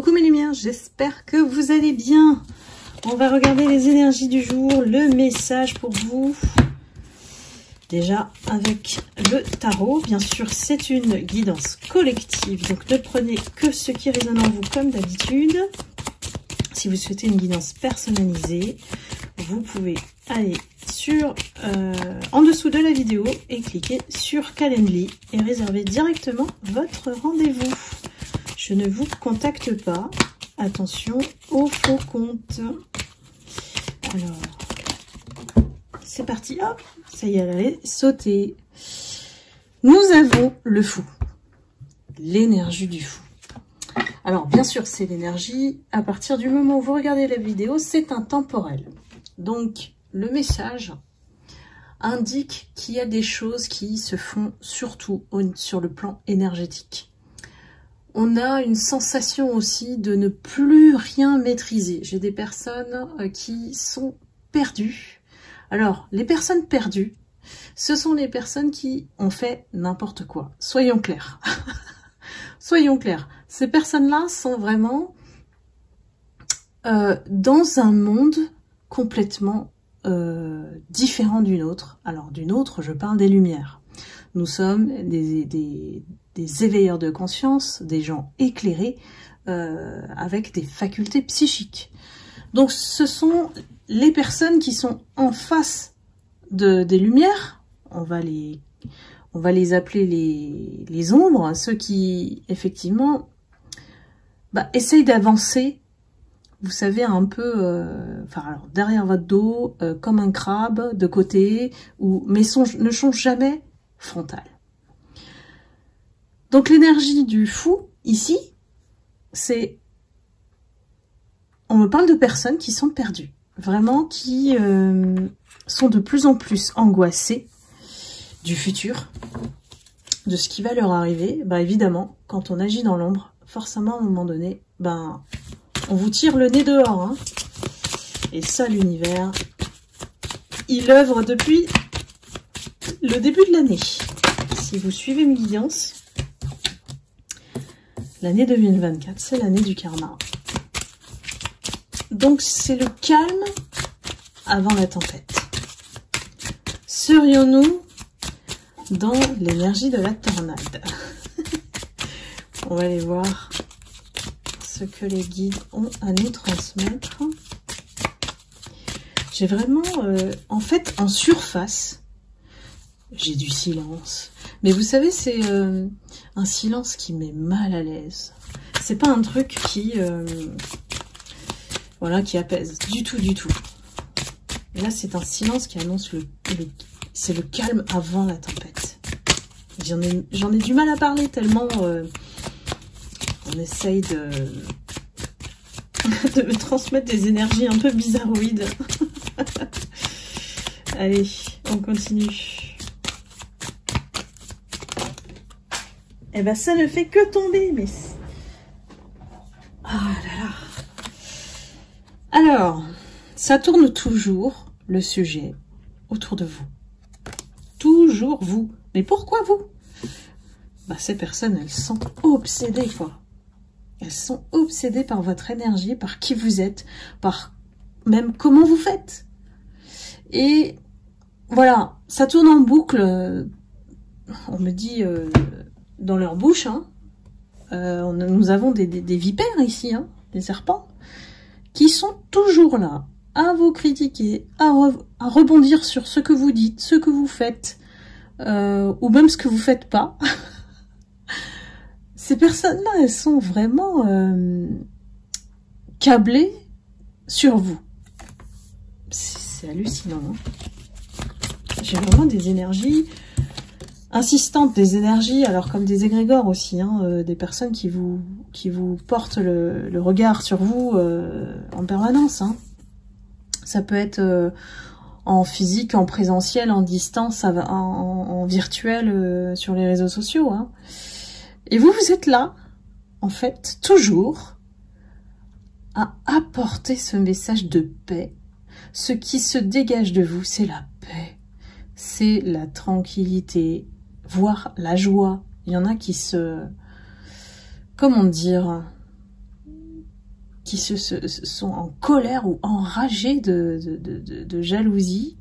Coucou mes lumières, j'espère que vous allez bien. On va regarder les énergies du jour, le message pour vous. Déjà avec le tarot, bien sûr c'est une guidance collective, donc ne prenez que ce qui résonne en vous comme d'habitude. Si vous souhaitez une guidance personnalisée, vous pouvez aller sur en dessous de la vidéo et cliquer sur Calendly et réserver directement votre rendez-vous. Je ne vous contacte pas. Attention aux faux comptes. Alors, c'est parti. Hop, ça y est, elle est sautée. Nous avons le fou. L'énergie du fou. Alors, bien sûr, c'est l'énergie. À partir du moment où vous regardez la vidéo, c'est intemporel. Donc, le message indique qu'il y a des choses qui se font surtout sur le plan énergétique. On a une sensation aussi de ne plus rien maîtriser. J'ai des personnes qui sont perdues. Alors, les personnes perdues, ce sont les personnes qui ont fait n'importe quoi. Soyons clairs. Soyons clairs. Ces personnes-là sont vraiment dans un monde complètement différent d'une autre. Alors, d'une autre, je parle des lumières. Nous sommes des éveilleurs de conscience, des gens éclairés avec des facultés psychiques. Donc ce sont les personnes qui sont en face des lumières, on va les appeler les ombres, ceux qui effectivement essayent d'avancer, vous savez, un peu alors derrière votre dos, comme un crabe de côté, mais ne changent jamais frontal. Donc l'énergie du fou, ici, c'est... On me parle de personnes qui sont perdues. Vraiment, qui sont de plus en plus angoissées du futur, de ce qui va leur arriver. Évidemment, quand on agit dans l'ombre, forcément, à un moment donné, on vous tire le nez dehors. Hein. Et ça, l'univers, il œuvre depuis le début de l'année. Si vous suivez mes guidances, l'année 2024, c'est l'année du karma. Donc, c'est le calme avant la tempête. Serions-nous dans l'énergie de la tornade? On va aller voir ce que les guides ont à nous transmettre. J'ai vraiment, en fait, en surface, j'ai du silence. Mais vous savez, c'est un silence qui met mal à l'aise. C'est pas un truc qui apaise du tout, du tout. Là, c'est un silence qui annonce c'est le calme avant la tempête. J'en ai du mal à parler tellement on essaye de me transmettre des énergies un peu bizarroïdes. Allez, on continue. Eh ben, ça ne fait que tomber, mais... Ah là là. Alors, ça tourne toujours, le sujet, autour de vous. Toujours vous. Mais pourquoi vous? Ces personnes, elles sont obsédées, quoi. Elles sont obsédées par votre énergie, par qui vous êtes, par même comment vous faites. Et voilà, ça tourne en boucle. On me dit... dans leur bouche, hein. Nous avons des vipères ici, hein, des serpents, qui sont toujours là, à vous critiquer, à rebondir sur ce que vous dites, ce que vous faites, ou même ce que vous faites pas. Ces personnes-là, elles sont vraiment câblées sur vous. C'est hallucinant. Hein. J'ai vraiment des énergies... insistantes, des énergies, alors comme des égrégores aussi, hein, des personnes qui vous portent le regard sur vous en permanence. Hein. Ça peut être en physique, en présentiel, en distance, en virtuel, sur les réseaux sociaux. Hein. Et vous êtes là, en fait, toujours, à apporter ce message de paix. Ce qui se dégage de vous, c'est la paix, c'est la tranquillité, voire la joie. Il y en a qui se... Comment dire? sont en colère ou enragés de jalousie,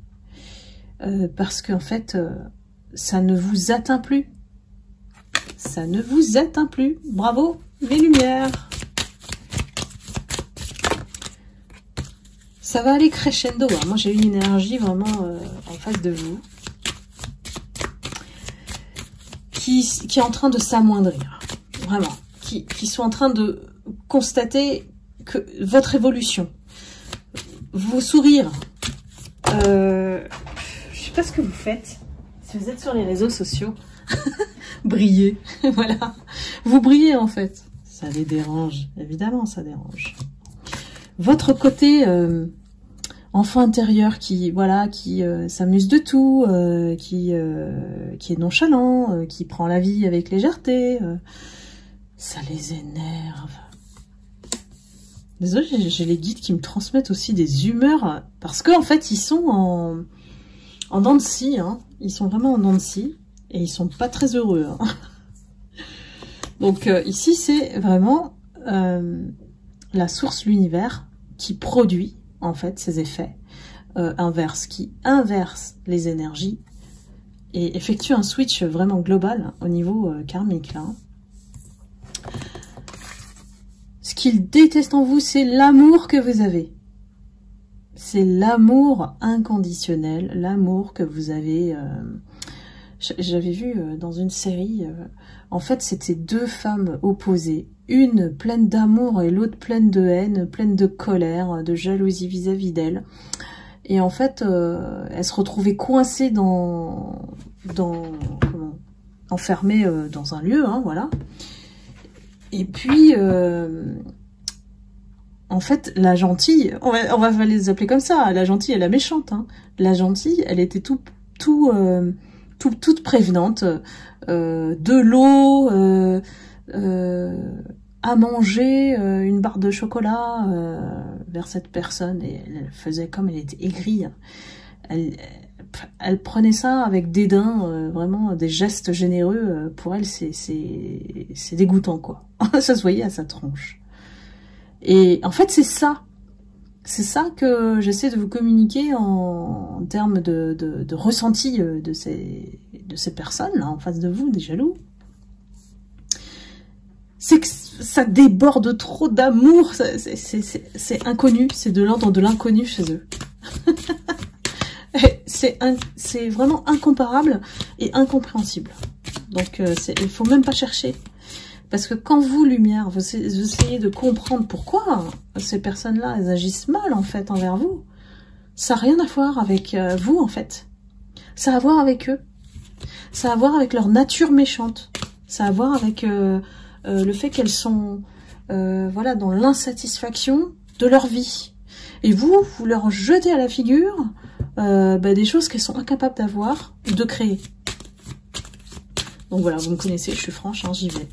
parce qu'en fait, ça ne vous atteint plus. Ça ne vous atteint plus. Bravo, les lumières. Ça va aller crescendo. Hein. Moi, j'ai une énergie vraiment en face de vous qui est en train de s'amoindrir. Vraiment. Qui sont en train de constater que votre évolution, vos sourires, je sais pas ce que vous faites, si vous êtes sur les réseaux sociaux, brillez, voilà, vous brillez en fait, ça les dérange, évidemment ça dérange. Votre côté enfant intérieur qui, voilà, qui s'amuse de tout, qui est nonchalant, qui prend la vie avec légèreté, ça les énerve. Désolée, j'ai les guides qui me transmettent aussi des humeurs, parce qu'en fait, ils sont en dents de scie, hein. Ils sont vraiment en dents de scie, et ils sont pas très heureux. Hein. Donc ici, c'est vraiment la source, l'univers, qui produit, en fait, ces effets inverses, qui inverse les énergies, et effectue un switch vraiment global au niveau karmique, là. Ce qu'ils détestent en vous, c'est l'amour que vous avez. C'est l'amour inconditionnel, l'amour que vous avez... J'avais vu dans une série, en fait, c'était deux femmes opposées. Une pleine d'amour et l'autre pleine de haine, pleine de colère, de jalousie vis-à-vis d'elle. Et en fait, elles se retrouvaient coincées enfermées dans un lieu, hein, voilà. Et puis, en fait, la gentille, on va les appeler comme ça, la gentille et la méchante. Hein. La gentille, elle était toute prévenante, de l'eau, à manger, une barre de chocolat vers cette personne, et elle faisait comme elle était aigrie. Elle prenait ça avec dédain, vraiment des gestes généreux. Pour elle, c'est dégoûtant, quoi. Ça se voyait à sa tronche. Et en fait, c'est ça que j'essaie de vous communiquer en termes de ressenti de ces personnes là en face de vous, des jaloux. C'est que ça déborde trop d'amour, c'est inconnu, c'est de l'ordre de l'inconnu chez eux. C'est vraiment incomparable et incompréhensible. Donc il faut même pas chercher. Parce que quand vous, lumière, vous essayez de comprendre pourquoi ces personnes-là, elles agissent mal, en fait, envers vous, ça n'a rien à voir avec vous, en fait. Ça a à voir avec eux. Ça a à voir avec leur nature méchante. Ça a à voir avec le fait qu'elles sont voilà, dans l'insatisfaction de leur vie. Et vous leur jetez à la figure des choses qu'elles sont incapables d'avoir ou de créer. Donc voilà, vous me connaissez, je suis franche, hein, j'y vais.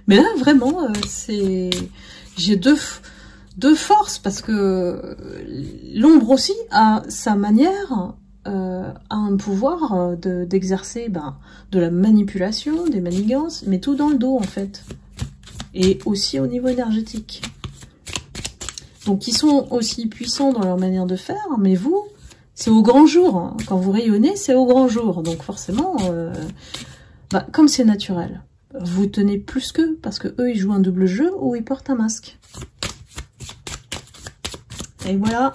Mais là, vraiment, j'ai deux forces, parce que l'ombre aussi a sa manière, a un pouvoir d'exercer de la manipulation, des manigances, mais tout dans le dos, en fait. Et aussi au niveau énergétique. Donc, ils sont aussi puissants dans leur manière de faire, mais vous... C'est au grand jour, hein. Quand vous rayonnez, c'est au grand jour. Donc forcément, comme c'est naturel, vous tenez plus qu'eux, parce que eux, ils jouent un double jeu ou ils portent un masque. Et voilà,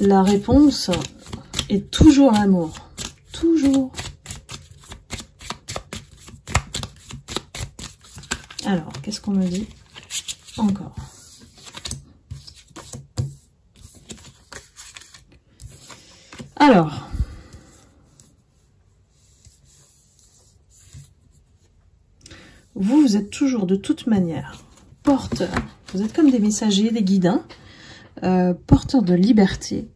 la réponse est toujours l'amour. Toujours. Alors, qu'est-ce qu'on me dit encore ? Alors, vous êtes toujours de toute manière porteurs, vous êtes comme des messagers, des guides, porteurs de liberté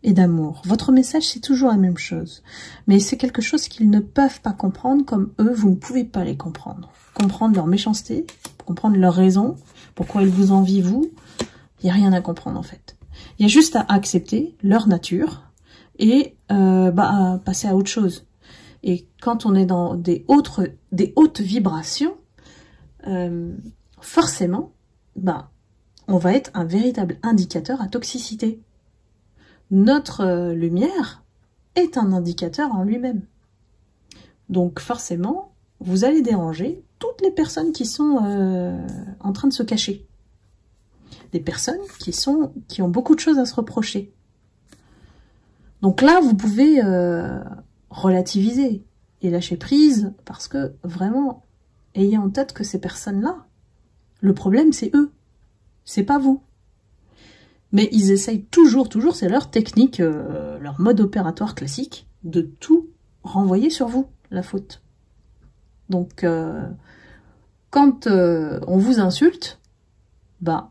et d'amour. Votre message, c'est toujours la même chose, mais c'est quelque chose qu'ils ne peuvent pas comprendre, comme eux, vous ne pouvez pas les comprendre. Comprendre leur méchanceté, comprendre leur raison, pourquoi ils vous envient, vous, il n'y a rien à comprendre en fait. Il y a juste à accepter leur nature, et passer à autre chose. Et quand on est dans des hautes vibrations, forcément, bah, on va être un véritable indicateur à toxicité. Notre lumière est un indicateur en lui-même. Donc forcément, vous allez déranger toutes les personnes qui sont en train de se cacher. Des personnes qui ont beaucoup de choses à se reprocher. Donc là, vous pouvez relativiser et lâcher prise, parce que vraiment, ayez en tête que ces personnes-là, le problème c'est eux, c'est pas vous. Mais ils essayent toujours, c'est leur technique, leur mode opératoire classique, de tout renvoyer sur vous, la faute. Donc, quand on vous insulte, bah,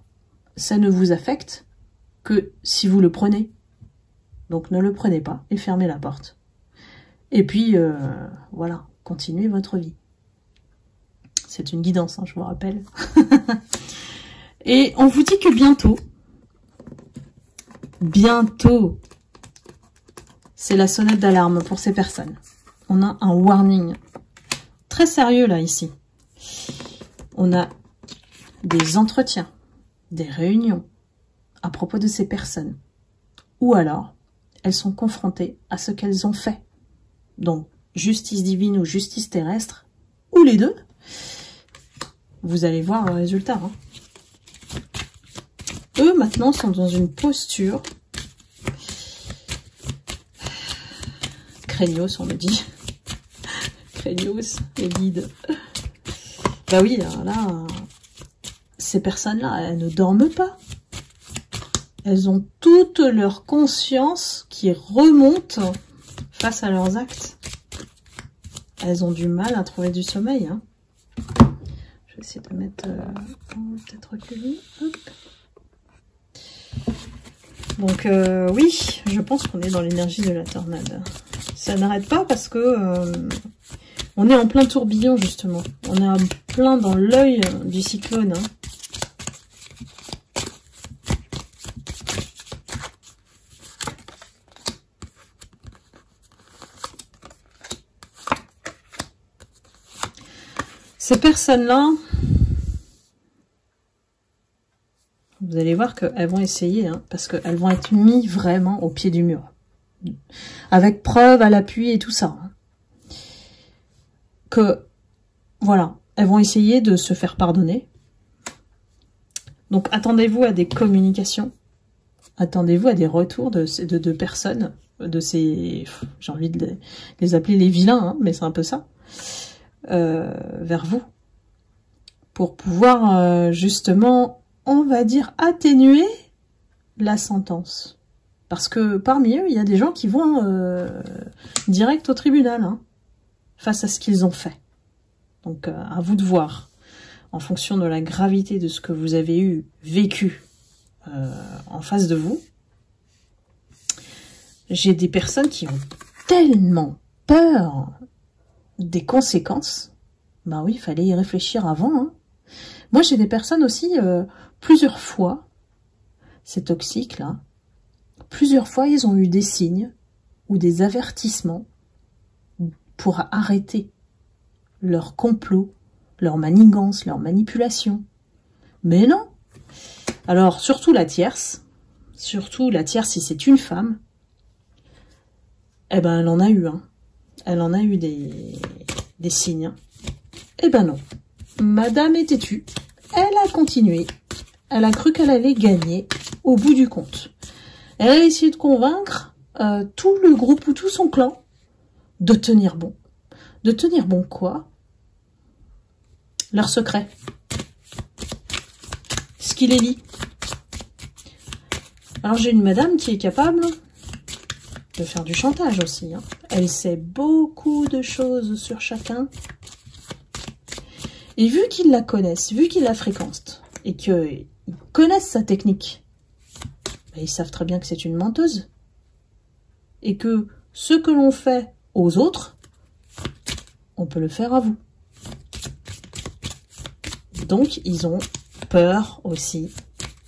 ça ne vous affecte que si vous le prenez. Donc ne le prenez pas et fermez la porte. Et puis, voilà, continuez votre vie. C'est une guidance, hein, je vous rappelle. Et on vous dit que bientôt, c'est la sonnette d'alarme pour ces personnes. On a un warning très sérieux là, ici. On a des entretiens, des réunions à propos de ces personnes. Ou alors, elles sont confrontées à ce qu'elles ont fait. Donc, justice divine ou justice terrestre, ou les deux, vous allez voir le résultat. Hein. Eux, maintenant, sont dans une posture craignos, on me dit. Craignos, les guides. Bah oui, là, ces personnes-là, elles ne dorment pas. Elles ont toute leur conscience qui remonte face à leurs actes. Elles ont du mal à trouver du sommeil. Hein. Je vais essayer de mettre... peut-être reculer. Hop. Donc oui, je pense qu'on est dans l'énergie de la tornade. Ça n'arrête pas parce que on est en plein tourbillon justement. On est en plein dans l'œil du cyclone. Hein. Ces personnes-là, vous allez voir qu'elles vont essayer, hein, parce qu'elles vont être mises vraiment au pied du mur. Avec preuve à l'appui et tout ça. Hein. Que, voilà, elles vont essayer de se faire pardonner. Donc, attendez-vous à des communications. Attendez-vous à des retours de personnes, de ces... J'ai envie de les appeler les vilains, hein, mais c'est un peu ça. Vers vous. Pour pouvoir, justement... on va dire, atténuer la sentence. Parce que parmi eux, il y a des gens qui vont direct au tribunal, hein, face à ce qu'ils ont fait. Donc, à vous de voir, en fonction de la gravité de ce que vous avez vécu en face de vous. J'ai des personnes qui ont tellement peur des conséquences. Ben oui, il fallait y réfléchir avant, hein. Moi, j'ai des personnes aussi, plusieurs fois, c'est toxique là, plusieurs fois, ils ont eu des signes ou des avertissements pour arrêter leur complot, leur manigance, leur manipulation. Mais non. Alors, surtout la tierce si c'est une femme, eh ben, elle en a eu, hein. Elle en a eu des signes. Eh ben non. Madame est têtue. Elle a continué. Elle a cru qu'elle allait gagner au bout du compte. Elle a essayé de convaincre tout le groupe ou tout son clan de tenir bon. De tenir bon quoi? Leur secret. Ce qui les lie. Alors j'ai une madame qui est capable de faire du chantage aussi. Hein. Elle sait beaucoup de choses sur chacun. Et vu qu'ils la connaissent, vu qu'ils la fréquentent, et qu'ils connaissent sa technique, ben ils savent très bien que c'est une menteuse. Et que ce que l'on fait aux autres, on peut le faire à vous. Donc, ils ont peur aussi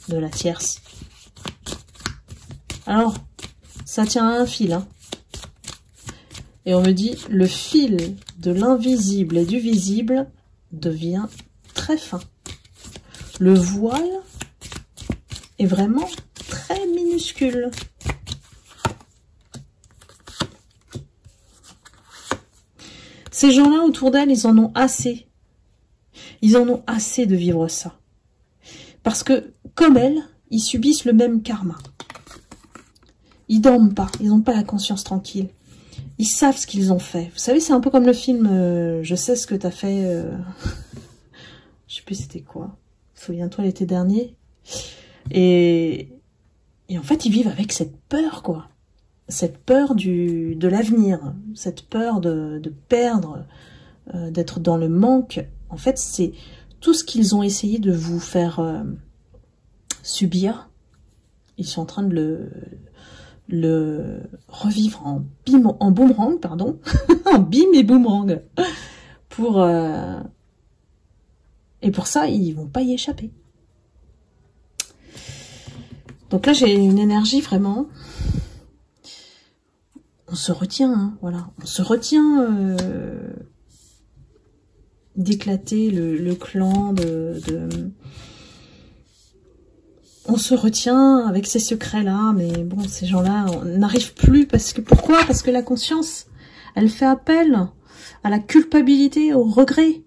de la tierce. Alors, ça tient à un fil. Hein. Et on me dit, le fil de l'invisible et du visible devient très fin. Le voile est vraiment très minuscule. Ces gens-là autour d'elle, ils en ont assez. Ils en ont assez de vivre ça. Parce que, comme elle, ils subissent le même karma. Ils dorment pas, ils n'ont pas la conscience tranquille. Ils savent ce qu'ils ont fait. Vous savez, c'est un peu comme le film Je sais ce que t'as fait. Je sais plus c'était quoi. Souviens-toi l'été dernier. Et en fait, ils vivent avec cette peur, quoi. Cette peur de l'avenir. Cette peur de perdre, d'être dans le manque. En fait, c'est tout ce qu'ils ont essayé de vous faire subir. Ils sont en train de le revivre en boomerang, pardon. En bim et boomerang. Et pour ça, ils vont pas y échapper. Donc là, j'ai une énergie vraiment... On se retient, hein, voilà. On se retient d'éclater le clan, On se retient avec ces secrets-là, mais bon, ces gens-là, on n'arrive plus parce que... Pourquoi? Parce que la conscience, elle fait appel à la culpabilité, au regret.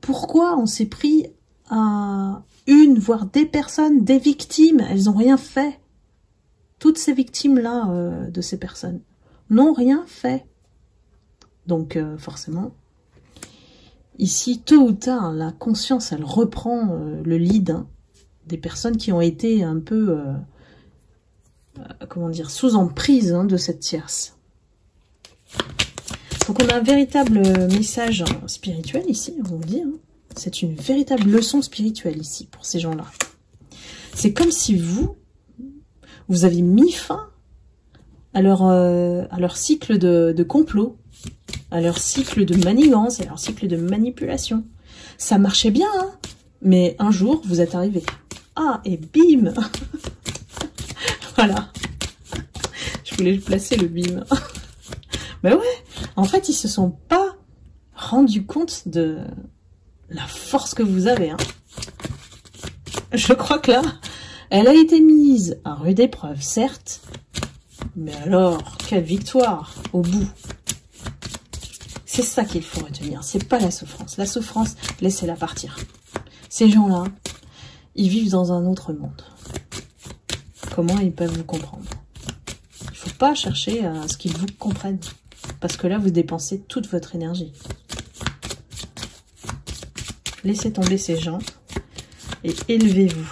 Pourquoi on s'est pris à une, voire des personnes, des victimes? Elles n'ont rien fait. Toutes ces victimes-là de ces personnes n'ont rien fait. Donc forcément, ici, tôt ou tard, la conscience, elle reprend le lead, hein, des personnes qui ont été un peu, comment dire, sous emprise, hein, de cette tierce. Donc on a un véritable message spirituel ici, on vous le dit. Hein. C'est une véritable leçon spirituelle ici, pour ces gens-là. C'est comme si vous avez mis fin à leur cycle de complot, à leur cycle de manigance, à leur cycle de manipulation. Ça marchait bien, hein, mais un jour, vous êtes arrivé. Ah, et bim. Voilà. Je voulais placer le bim. Mais ouais, en fait, ils se sont pas rendus compte de la force que vous avez. Hein. Je crois que là, elle a été mise à rude épreuve, certes, mais alors, quelle victoire au bout. C'est ça qu'il faut retenir, c'est pas la souffrance. La souffrance, laissez-la partir. Ces gens-là, ils vivent dans un autre monde. Comment ils peuvent vous comprendre? Il ne faut pas chercher à ce qu'ils vous comprennent. Parce que là, vous dépensez toute votre énergie. Laissez tomber ces gens et élevez-vous.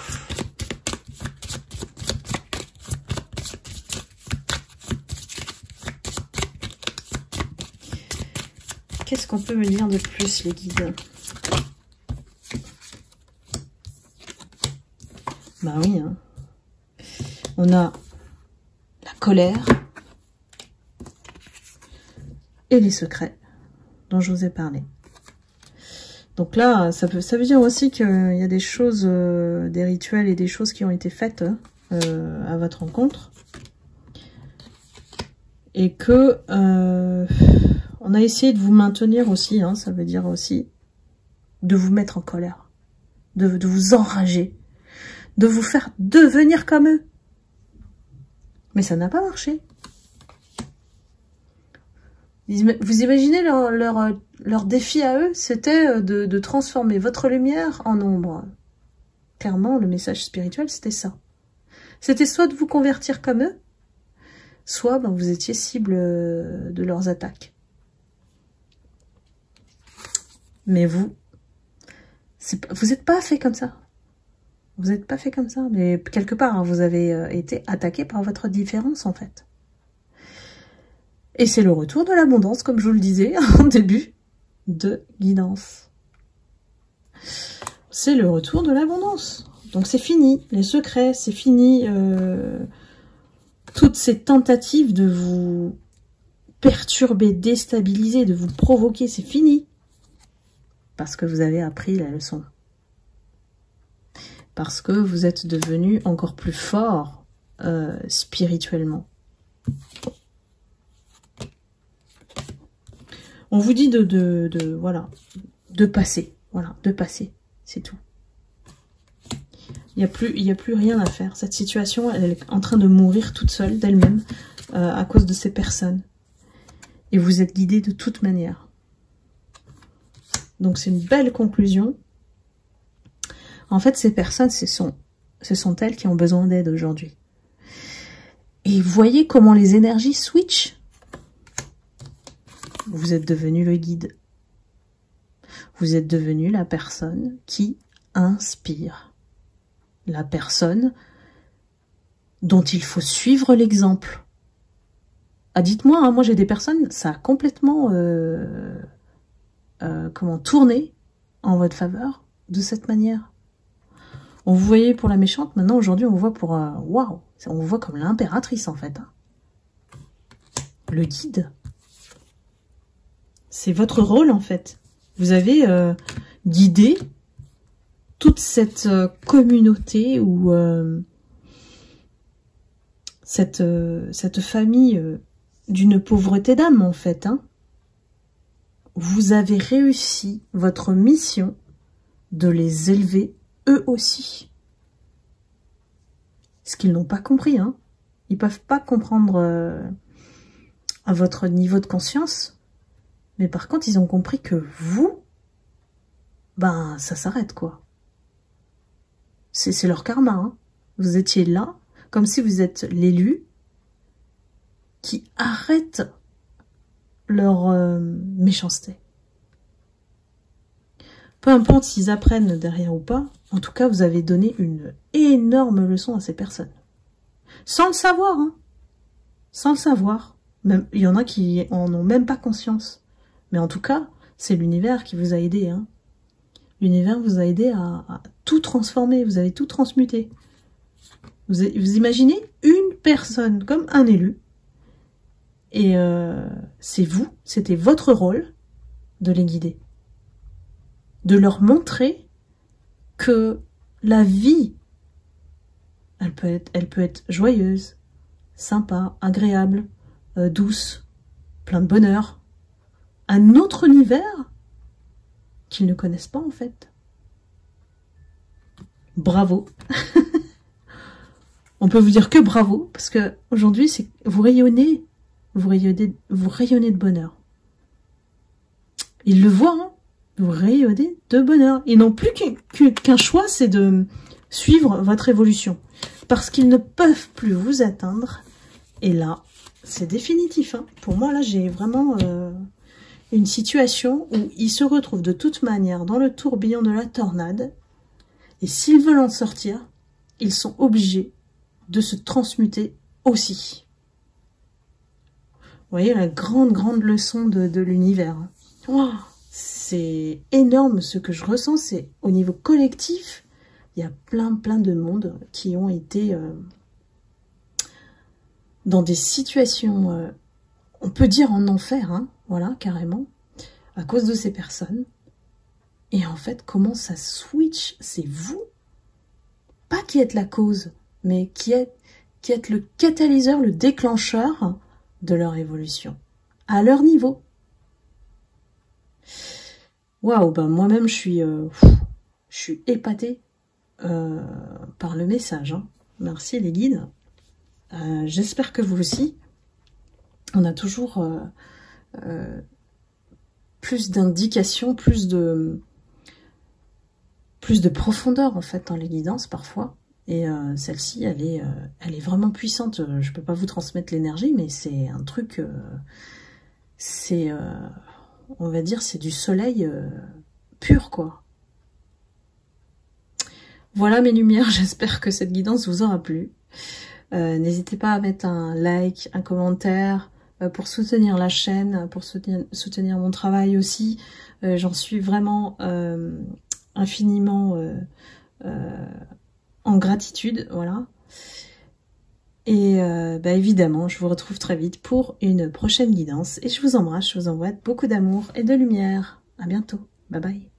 Qu'est-ce qu'on peut me dire de plus, les guides? Bah oui, hein. On a la colère et les secrets dont je vous ai parlé. Donc là, ça veut dire aussi qu'il y a des choses, des rituels et des choses qui ont été faites à votre rencontre. Et que on a essayé de vous maintenir aussi, hein, ça veut dire aussi de vous mettre en colère, de vous enrager, de vous faire devenir comme eux. Mais ça n'a pas marché. Vous imaginez leur défi à eux, c'était de transformer votre lumière en ombre. Clairement, le message spirituel, c'était ça. C'était soit de vous convertir comme eux, soit ben, vous étiez cible de leurs attaques. Mais vous n'êtes pas fait comme ça. Vous n'êtes pas fait comme ça. Mais quelque part, hein, vous avez été attaqué par votre différence, en fait. Et c'est le retour de l'abondance, comme je vous le disais en début de guidance. C'est le retour de l'abondance. Donc c'est fini, les secrets, c'est fini. Toutes ces tentatives de vous perturber, déstabiliser, de vous provoquer, c'est fini. Parce que vous avez appris la leçon. Parce que vous êtes devenu encore plus fort spirituellement. On vous dit voilà, de passer, c'est tout. Il y a plus rien à faire. Cette situation, elle est en train de mourir toute seule d'elle-même à cause de ces personnes. Et vous êtes guidé de toute manière. Donc c'est une belle conclusion. En fait, ces personnes, ce sont elles qui ont besoin d'aide aujourd'hui. Et voyez comment les énergies switchent. Vous êtes devenu le guide. Vous êtes devenu la personne qui inspire. La personne dont il faut suivre l'exemple. Ah, dites-moi, hein, moi j'ai des personnes, ça a complètement tourné en votre faveur de cette manière. On vous voyait pour la méchante, maintenant aujourd'hui on vous voit pour... Waouh, on vous voit comme l'impératrice en fait. Hein. Le guide. C'est votre rôle en fait. Vous avez guidé toute cette communauté ou cette famille d'une pauvreté d'âme en fait. Hein. Vous avez réussi votre mission de les élever eux aussi. Ce qu'ils n'ont pas compris. Hein. Ils peuvent pas comprendre à votre niveau de conscience. Mais par contre, ils ont compris que vous, ben, ça s'arrête, quoi. C'est leur karma, hein. Vous étiez là, comme si vous êtes l'élu qui arrête leur méchanceté. Peu importe s'ils apprennent derrière ou pas, en tout cas, vous avez donné une énorme leçon à ces personnes. Sans le savoir, hein. Sans le savoir. Même, il y en a qui en ont même pas conscience. Mais en tout cas, c'est l'univers qui vous a aidé. Hein. L'univers vous a aidé à tout transformer, vous avez tout transmuté. Vous imaginez une personne comme un élu. Et c'est vous, c'était votre rôle de les guider. De leur montrer que la vie, elle peut être joyeuse, sympa, agréable, douce, plein de bonheur. Un autre univers qu'ils ne connaissent pas en fait. Bravo. On peut vous dire que bravo, parce que aujourd'hui, vous rayonnez de bonheur. Ils le voient, hein, vous rayonnez de bonheur. Ils n'ont plus qu'un choix, c'est de suivre votre évolution. Parce qu'ils ne peuvent plus vous atteindre. Et là, c'est définitif. Hein. Pour moi, là, j'ai vraiment... une situation où ils se retrouvent de toute manière dans le tourbillon de la tornade. Et s'ils veulent en sortir, ils sont obligés de se transmuter aussi. Vous voyez la grande leçon de l'univers. Wow, c'est énorme ce que je ressens. C'est au niveau collectif, il y a plein de monde qui ont été dans des situations, on peut dire en enfer, hein. Voilà, carrément, à cause de ces personnes. Et en fait, comment ça switch? C'est vous, pas qui êtes la cause, mais qui êtes le catalyseur, le déclencheur de leur évolution, à leur niveau. Waouh, ben moi-même, je suis épatée par le message. Hein. Merci les guides. J'espère que vous aussi. On a toujours... plus d'indications, plus de profondeur en fait dans les guidances parfois. Et celle-ci, elle est vraiment puissante. Je peux pas vous transmettre l'énergie, mais c'est un truc, on va dire, c'est du soleil pur quoi. Voilà mes lumières. J'espère que cette guidance vous aura plu. N'hésitez pas à mettre un like, un commentaire. Pour soutenir la chaîne, pour soutenir mon travail aussi. J'en suis vraiment infiniment en gratitude, voilà. Et bah évidemment, je vous retrouve très vite pour une prochaine guidance. Et je vous embrasse, je vous envoie beaucoup d'amour et de lumière. À bientôt. Bye bye.